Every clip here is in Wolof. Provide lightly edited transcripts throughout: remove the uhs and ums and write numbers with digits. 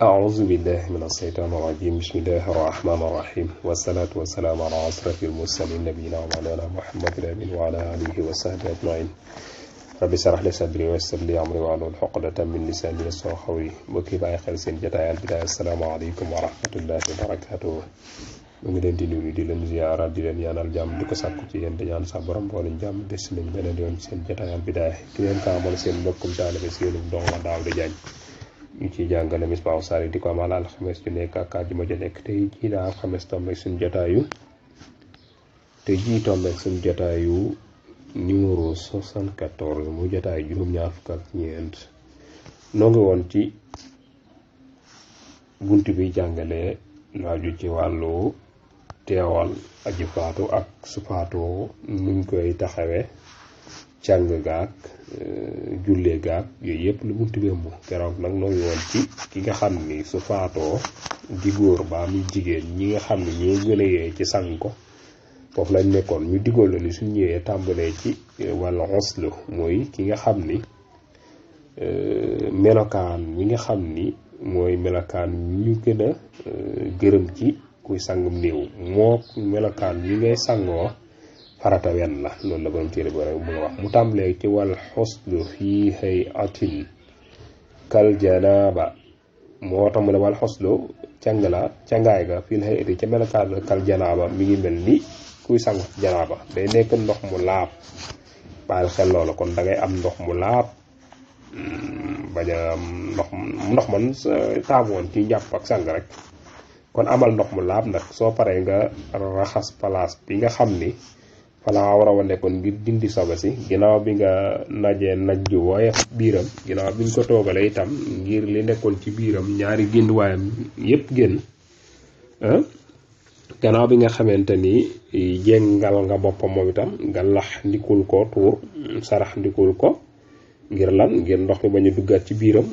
أعوذ بالله من الشيطان الرجيم بسم الله الرحمن الرحيم والصلاة والسلام على أشرف المرسلين نبينا ومولانا محمد الأمين وعلى آله وصحبه أجمعين رب اشرح لي صدري ويسر لي أمري واحلل عقدة من لساني يفقهوا قولي mbokk yi bàyyi xel seen jotaay Al Bidaaya asalaamaaleykum wa rahmatullahi wa barakaatuh mu ngi leen di nuyu di leen ziyaara di leen ñaanal jàmm di ko sàkku ci yéen di ñaan sa borom boole jàmm des nañ beneen yoon seen jotaay Al Bidaaya ki leen ko amal seen mbokkum taalibe seenu ndongo Daawuda Jaañ ñu ci jàngale Misbaahu Saari di ko amal alxames ju nekk ak àjjuma ju nekk tey jii daa alxames tombeeg suñu jotaayu numéro 74 mu jotaayu juróom-ñaar fukk ak ñeent noo ngi woon ci bunt bi jàngale laaju ci wàllu teewal aji faatu ak su faatoo nuñ koy taxawee càng gaag jullee gaag yooyu yëpp lu bunt bi ëmb keroog nag noo ngi woon ci ki nga xam ni su faatoo di góor baa muy jigéen ñi nga xam ni ñoo gën a yee ci sang ko foofu lañ nekkoon ñu diggoon la ni suñ ñëwee tàmbalee ci wàllu xoslu mooy ki nga xam ni melokaan yi nga xam ni mooy melokaan ñu gën a gërëm ci kuy sangum néew moo melokaan yi ngay sangoo farata wenn la loolu la borom téere bi rek mu nga wax mu tàmbalee ci wàll xoslu fii hay atin kal janaaba moo tax mu ne wàll xoslu cangaay ga fii hay ati ca melokaan kal janaaba mi ngi mel ni kuy sangu janaaba day nekk ndox mu laab bàyyil xel loolu kon da ngay am ndox mu laab bañ a am ndox man taamoon ci njàpp ak sang rek kon amal ndox mu laab nag soo paree nga raxas palaas bi nga xam ni fala war a nekkoon ngir dindi sobe si ginnaaw bi nga najee naj ju woyof biiram ginnaaw bi nga ko toogalee itam ngir li nekkoon ci biiram ñaari génn waayam yépp génn gannaaw bi nga xamante ni jengal nga boppam moom itam nga lax ndikul ko tuur sarax ndikul ko ngir lan ngir ndox mi bañ a duggaat ci biiram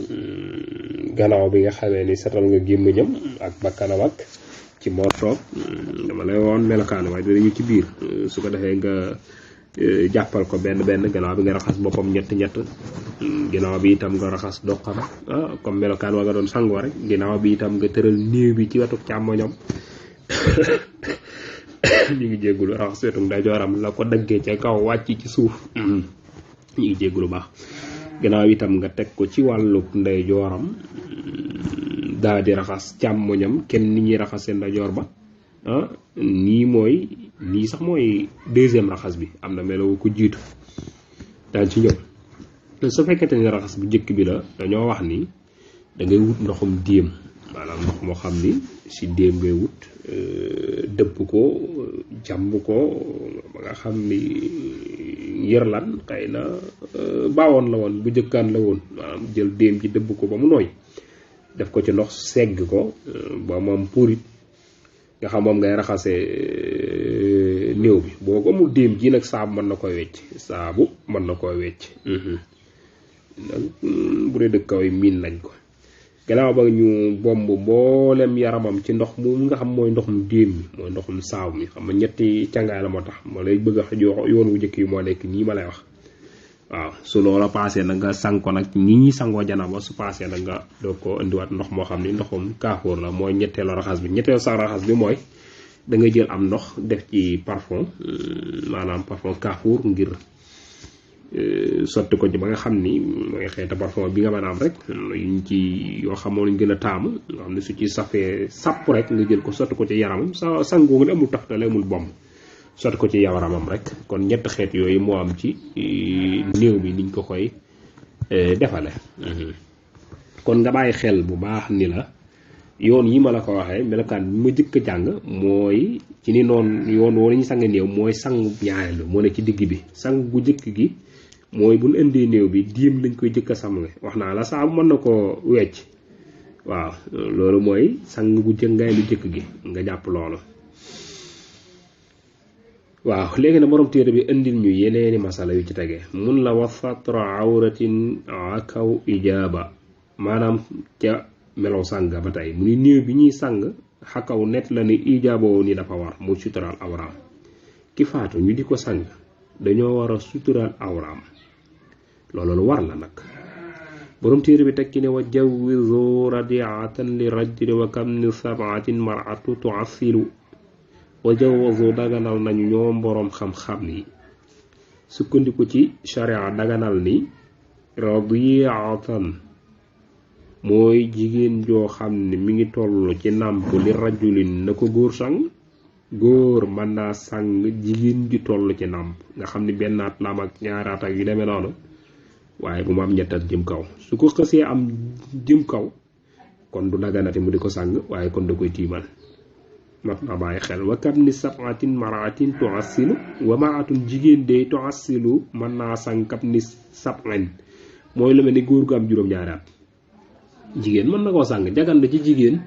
gannaaw bi nga xamee ni setal nga gémmiñam ak bakkanam ak ci mortoog dama lay woon melokaan waaye dañu ci biir su ko defee nga jàppal ko benn gannaaw bi nga raxas boppam ñett ginnaaw bi itam nga raxas doqam comme melokaan wa nga doon sangoo rek ginnaaw bi itam nga tëral néew bi ci wetu càmmoñam ñu ngi jéggulu raxas wetu ndeyjooram la ko daggee ca kaw wàcc ci suuf ñu ngi jéggulu baax gannaaw itam nga teg ko ci wàllu ndeyjooram daal di raxas càmmoñam kenn ni ñuy raxasee ndeyjoor ba nii sax mooy deuxième raxas bi am na melo ko jiitu daal ci ñëw su fekkente ni raxas bu njëkk bi la dañoo wax ni da ngay wut ndoxum déem maanaam ndox moo xam ni si déem ngay wut dëpp ko jàmb ko ba nga xam ni yërlan xëy na baawoon la woon bu jëkkaan la woon maanaam jël déem ci dëbb ko ba mu nooy def ko ci ndox segg ko ba moom purit nga xam moom ngay raxasee néew bi boo ko amul déem ji nag saabu mën na koy wecc bu dee dëkk kaw yi miin nañ ko gannaaw ba ñu bomb mboolem yaramam ci ndox mu nga xam mooy ndoxum déem mi mooy ndoxum saabu mi xam nga ñetti cangaay la moo tax moo lay bëgg a yoon wu njëkk yi moo nekk nii ma lay wax waaw su loola paasee nag nga sang ko nag ñi ñi sangoo janaba su paasee nag nga doog ko indiwaat ndox moo xam ni ndoxum kaafoor la mooy ñetteelu raxas bi ñetteelu sax raxas bi mooy da ngay jël am ndox def ci parfum maanaam parfum kaafoor ngir sotti ko ci ba nga xam ni mooy xeeta parfum bi nga mën a am rek yuñ ci yoo xamoo lañ gën a taamu nga xam ne su ci safee sapp rek nga jël ko sotti ko ci yaramam sa sangoo ne amul tax te amul bomb sotti ko ci yaramam rek kon ñett xeet yooyu moo am ci néew bi niñ ko koy defale kon nga bàyyi xel bu baax ni la yoon yi ma la ko waxee melokaan bi ma jëkk a jàng mooy ci ni noonu yoon woo ñu sang néew mooy sangu ñaareel moo ne ci digg bi sang gu jëkk gi mooy bu ñu indee néew bi diim lañ koy jëkk a sàmm wax naa la saabu mën na koo wecc waaw loolu mooy sang gu jëngaay lu jëkk gi nga jàpp loolu waaw léegi na borom téere bi indil ñu yeneeni masala yu ci tege mun la wa fatra awratin akaw ijaaba maanaam ca melow sàng ba tey mu ni néew bi ñuy sàng xakaw net la ni ijaaboo ni dafa war mu suturaal awraam ki faatu ñu di ko sàng dañoo war a suturaal awraam loolu lu war la nag borom téere bi teg ci ne wa jawizu radiatan li rajuli wa kam ni sabatin maratu tuasilu wa jawazu daganal nañu ñoom boroom xam-xam yi sukkandiku ci sharia daganal ni radiatan mooy jigéen joo xam ne mi ngi toll ci nàmp li rajulin na ko góor sang góor mën naa sang jigéen ji toll ci nàmp nga xam ni benn at la am ak ñaaraat ak yu demee noonu waaye bu mu am ñettat jëm kaw su ko xësee am jëm kaw kon du daganati mu di ko sang waaye kon da koy tiimal mat na bàyyi xel wa kam ni sabatin maraatin tuassilu wa maratun jigéen de tuassilu mën naa sang kam ni sabatin mooy lu mel ni góor gu am juróom-ñaari at jigéen mën na koo sang jagan na ci jigéen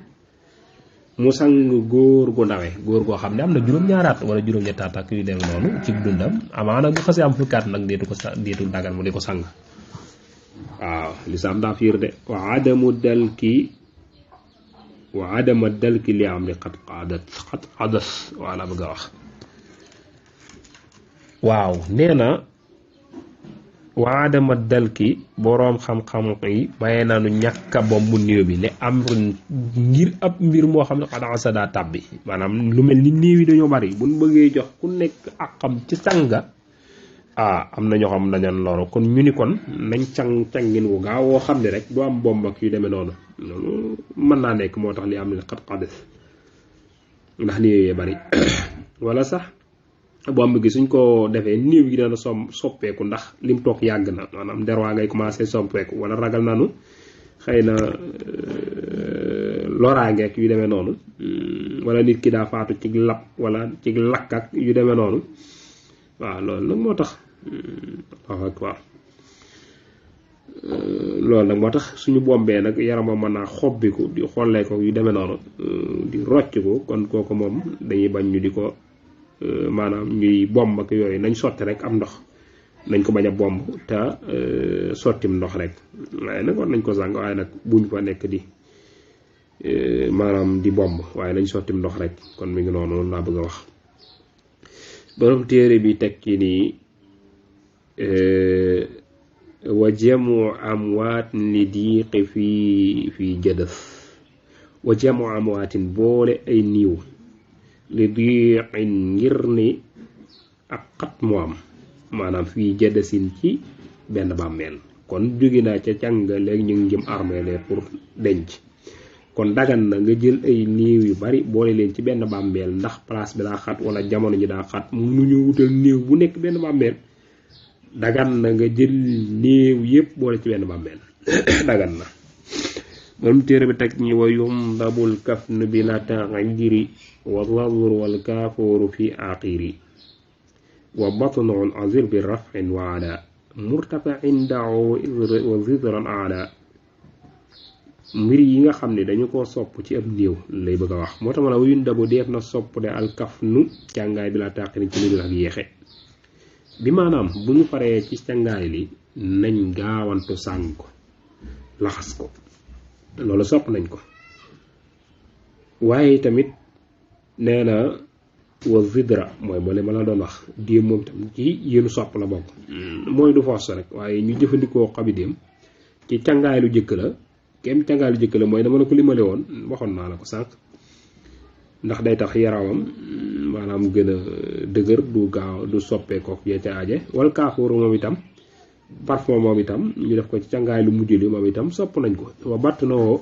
mu sang góor gu ndawe góor goo xam ne am na juróom-ñaari at wala juróom-ñettaat ak yu dem noonu ci dundam amaana bu xasee am fukkaat nag deetu dagan mu di ko sang waaw lislaam daa fiir de wa adama dalki li am li xat xadas wala bëgg a wax waaw nee na wa adama dalki boroom xam-xam yi maye nañu ñàkk a bomb néew bi ne am ngir ab mbir moo xam ne xadaasa daa tàbbi maanaam lu mel ni néew yi dañoo bari buñ bëggee jox ku nekk ak xam ci sanga am na ñoo xam dañan loolu kon ñu ni kon nañ cangin wu gaaw woo xam ne rek du am bomb ak yu demee noonu loolu mën naa nekk moo tax li am ne xat xades ndax néew yee bari wala sax bomb gi suñ ko defee néew gi dana soppeeku ndax lim toog yàgg na maanaam derwaa ngay commencé soppeeku wala ragal nanu xëy na loraangeek yu demee noonu wala nit ki daa faatu ci lab wala ci lakk ak yu demee noonu waaw loolu nag moo tax waaw loolu nag moo tax suñu bombee nag yarama mën naa xobbiku di xollee ko yu demee noonu di rocc ko kon kooku moom dañuy bañ ñu di ko maanaam ñuy bomb ak yooyu nañ sotti rek am ndox nañ ko bañ a bomb te sottim ndox rek waaye nag war nañ ko sàng waaye nag buñ fa nekk di maanaam di bomb waaye nañ sottim ndox rek kon mi ngi noonu laa bëgg a wax borom téere bi tekki nii wa jamu amwaat li diiqi fii jëdëf wa jamu amwaatin boole ay niiw li diiqin ngir ni ak xat mu am maanaam fii jëdësin ci benn bàmmeel kon jóge naa ca càng léegi ñu ngi jëm armeele pour denc kon dagan na nga jël ay néew yu bari boole leen ci benn bàmmeel ndax place bi daa xat wala jamono ji daa xat mu ñu wutal néew bu nekk benn bàmmeel dagan na nga jël néew yépp boole ci benn bàmmeel dagan na moom téere bi teg ñi wa yumdabul kafn bi la taxajiri wa ladr wal kaaforu fi aqiri wa batnun azir bi rafin wa ala murtafain daaw wa zidran ala mbir yi nga xam ne dañu ko sopp ci ab néew lay bëgg a wax moo tax ma la wayun dabu def na sopp de alkafnu càngaay bi la tàqini ci lu dul ak yéexe bi maanaam bu ñu paree ci càngaay li nañ gaawantu sàng ko laxas ko loolu sopp nañ ko waaye tamit nee na wa zidra mooy boole ma la doon wax déem moom tam ci yéenu sopp la bokk mooy du force rek waaye ñu jëfandikoo xabi déem ci càngaay lu jëkk la kem càngaay lu jëkk la mooy dama la ko limale woon waxoon naa la ko sànq ndax day tax yaramam maanaam gën a dëgër du gaaw du soppeekoo yee ca aaje wala kaafuuru moom itam parfum moom itam ñu def ko ci càngaay lu mujj li moom itam sopp nañ ko wa batt na woo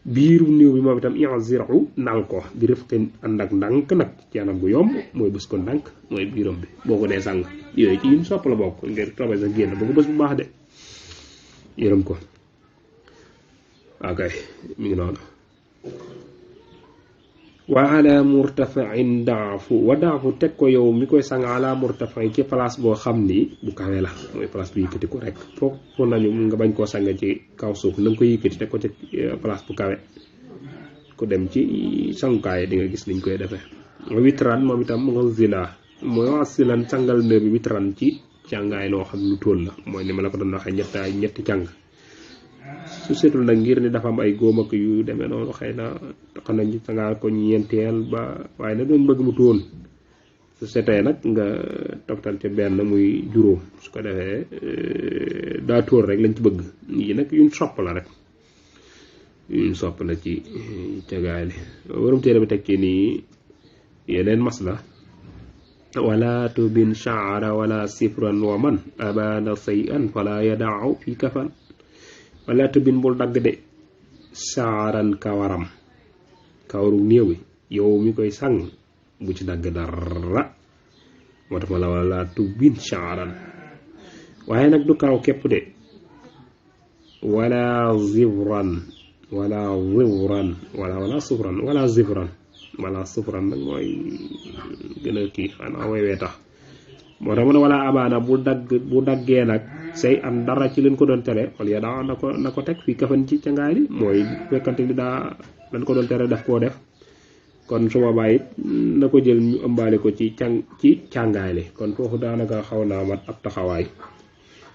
biiru néew bi moom itam i'ziru nal ko bi rifqin ànd ak ndànk nag ci anam gu yomb mooy bës ko ndànk mooy biiram bi boo ko dee sàng yooyu ci yin sopp la bokk ngir tobe sa génn ba ko bës bu baax de yërëm ko ok mi ngi noonu wa ala murtafain daafu wa daafu teg ko yow mi koy sang ala murtafain ci place boo xam ni bu kawe la mooy place bu yëkkati ko rek foofu nañu nga bañ koo sang ci kaw suuf na nga ko yëkkati teg ko ci place bu kawe ku dem ci sangukaay di nga gis niñ koy defee witran moom itam nga zila mooy wax silan sangal ne bi witran ci càngaay loo xam lu tóol la mooy ni ma la ko doon waxee ñetti càng su seetul nag ngir ni dafa am ay góom ak yu demee noonu xëy na xam nañ sangaal ko ñeenteel ba waaye na doon bëgg mu tóol su setee nag nga toftal ca benn muy juróom su ko defee daa tóor rek lañ ci bëgg yi nag yuñ sopp la rek yuñ sopp la ci cagaay li warum téere bi teg ci nii yeneen masla wala tubin shaara wala sifran wa man abana sayan fala yadaaw fi kafan wala tubin bul dagg de shaaran kawaram kawaru néew wi yow mi koy sang bu ci dagg dara moo tax ma la wala tubin shaaran waaye nag du karaw képp de wala zifran wala sufran nag mooy gën a kii xanaa woywee tax moo tax mu ne wala abaana bu daggee nag say am dara ci leen ko doon tere wala ya daa na ko teg fii kafan ci cangaay li mooy fekkante ni daa lañ ko doon tere daf koo def kon su ma bàyyit na ko jël ñu ëmbaale ko ci càngaay li kon foofu daanaka xaw naa mat ab taxawaay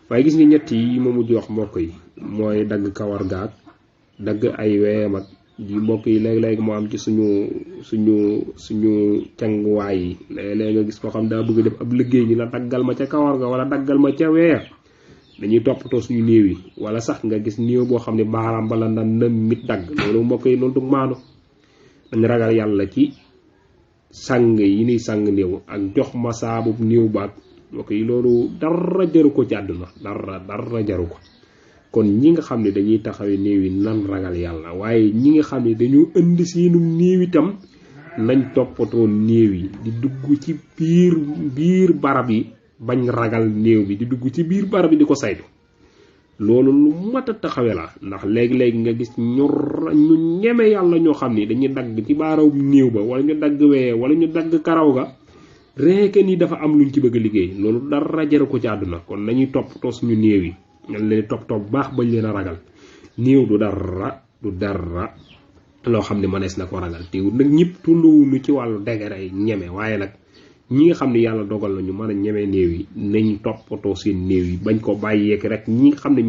waaye gis nga ñett yi ma mujj wax mbokk yi mooy dagg kawar gaag dagg ay weeyam ak ji mbokk yi léeg-léeg moo am ci suñu canguwaay yi léeg-léeg nga gis koo xam daa bëgg def ab liggéey ñi la daggal ma ca kawar ga wala daggal ma ca weeya dañuy toppatoo suñu néew yi wala sax nga gis néew boo xam ne baaraam bala na nëm mit dagg loolu mbokk yi loolu du maanu dañ ragal yàlla ci sang yi ni sang néew ak jox ma saabu néew baag mbokk yi loolu dara jaru ko ci àdduna dara jaru ko kon ñi nga xam ne dañuy taxawee néew yi nan ragal yàlla waaye ñi nga xam ne dañoo indi seenu néew itam nañ toppatoo néew yi di dugg ci biir barab yi bañ ragal néew bi di dugg ci biir barab yi di ko saytu loolu lu mat a taxawe la ndax léegi-léegi nga gis ñu ñeme yàlla ñoo xam ne dañuy dagg ci baaraw néew ba wala ñu dagg wee wala ñu dagg karaw ga reeke ni dafa am luñ ci bëgg a liggéey loolu dara jaru ko ci àdduna kon nañuy toppatoo suñu néew yi nga leen toppatoo bu baax bañ leen a ragal néew du dara loo xam ne mënees na ko ragal teewul nag ñëpp tulluwuñu ci wàllu degere yi ñeme waaye nag ñi nga xam ne yàlla dogal nañu mën a ñeme néew yi nañ toppatoo seen néew yi bañ ko bàyyeek rek ñi nga xam ne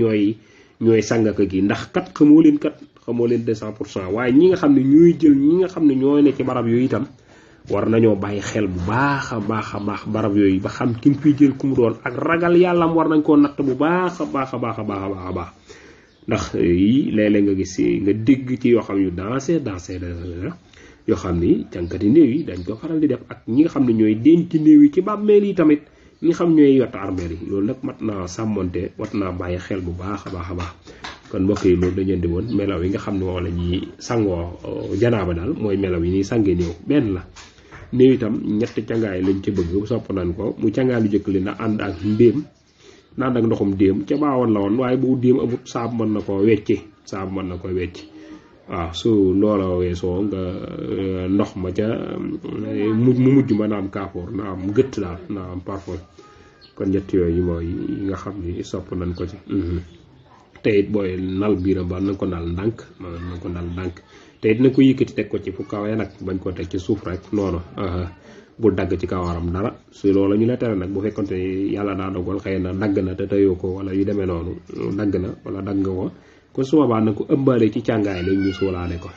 ñooy sàngaka gi ndax kat xamoo leen 200% waaye ñi nga xam ne ñooy jël ñi nga xam ne ñooy ne ci barab yooyu itam war nañoo bàyyi xel bu baax a baax barab yooyu ba xam ki fiy jël ku mu doon ak ragal yàllam war nañ koo natt bu baax a baax ndax yi léeg-léeg nga gis nga dégg ci yoo xam yu dansé yoo xam ni jànkati néew yi dañ ko faral di def ak ñi nga xam ne ñooy denc néew yi ci bàmmeel yi tamit ñi nga xam ñooy yott armeel yi loolu nag mat naa sàmmonte wat naa bàyyi xel bu baax a baax kon mbokk yi loolu dañu di woon melaw yi nga xam ne moom la ñuy sangoo janaaba daal mooy melaw yi ñuy sàngee néew benn la néew itam ñetti cangaay lañ ci bëgg sopp nañ ko mu cangaay lu jëkk li na ànd ak ndéem na ànd ak ndoxum déem ca baawoon la woon waaye bu déem amut saabu mën na ko wecci waaw su loola weesoo nga ndox ma ca mu mujj ma na am kaafoor na am gëtt daal na am parfum kon ñett yooyu mooy yi nga xam ni sopp nañ ko ci te it booy nal biiram ba na ko nal ndànk te it na ko yëkkati teg ko ci fu kawee nag bañ ko teg ci suuf rek noonu bul dagg ci kawaram dara su loolu ñu la tere nag bu fekkonte yàlla daa dogal xëy na dagg na te teyoo ko wala yu demee noonu dagg na wala dagg nga ko kon su boobaa na ko ëmbaale ci càngaay la ñu suulaale ko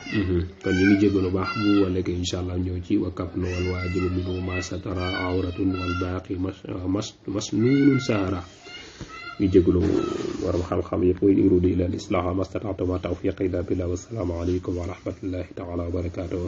kon ñu ngi jégalu baax bu wàlleke incha allah ñëw ci wakafnu wal waajibu minhu ma satara awratun wal baaqi masnunun sahara ñu jégalu waram xam-xam yëpp way urudi ila al islaha mastata'tu ma tawfiqi illa billah wassalaamu aleykum wa rahmatullahi taala wa barakatuh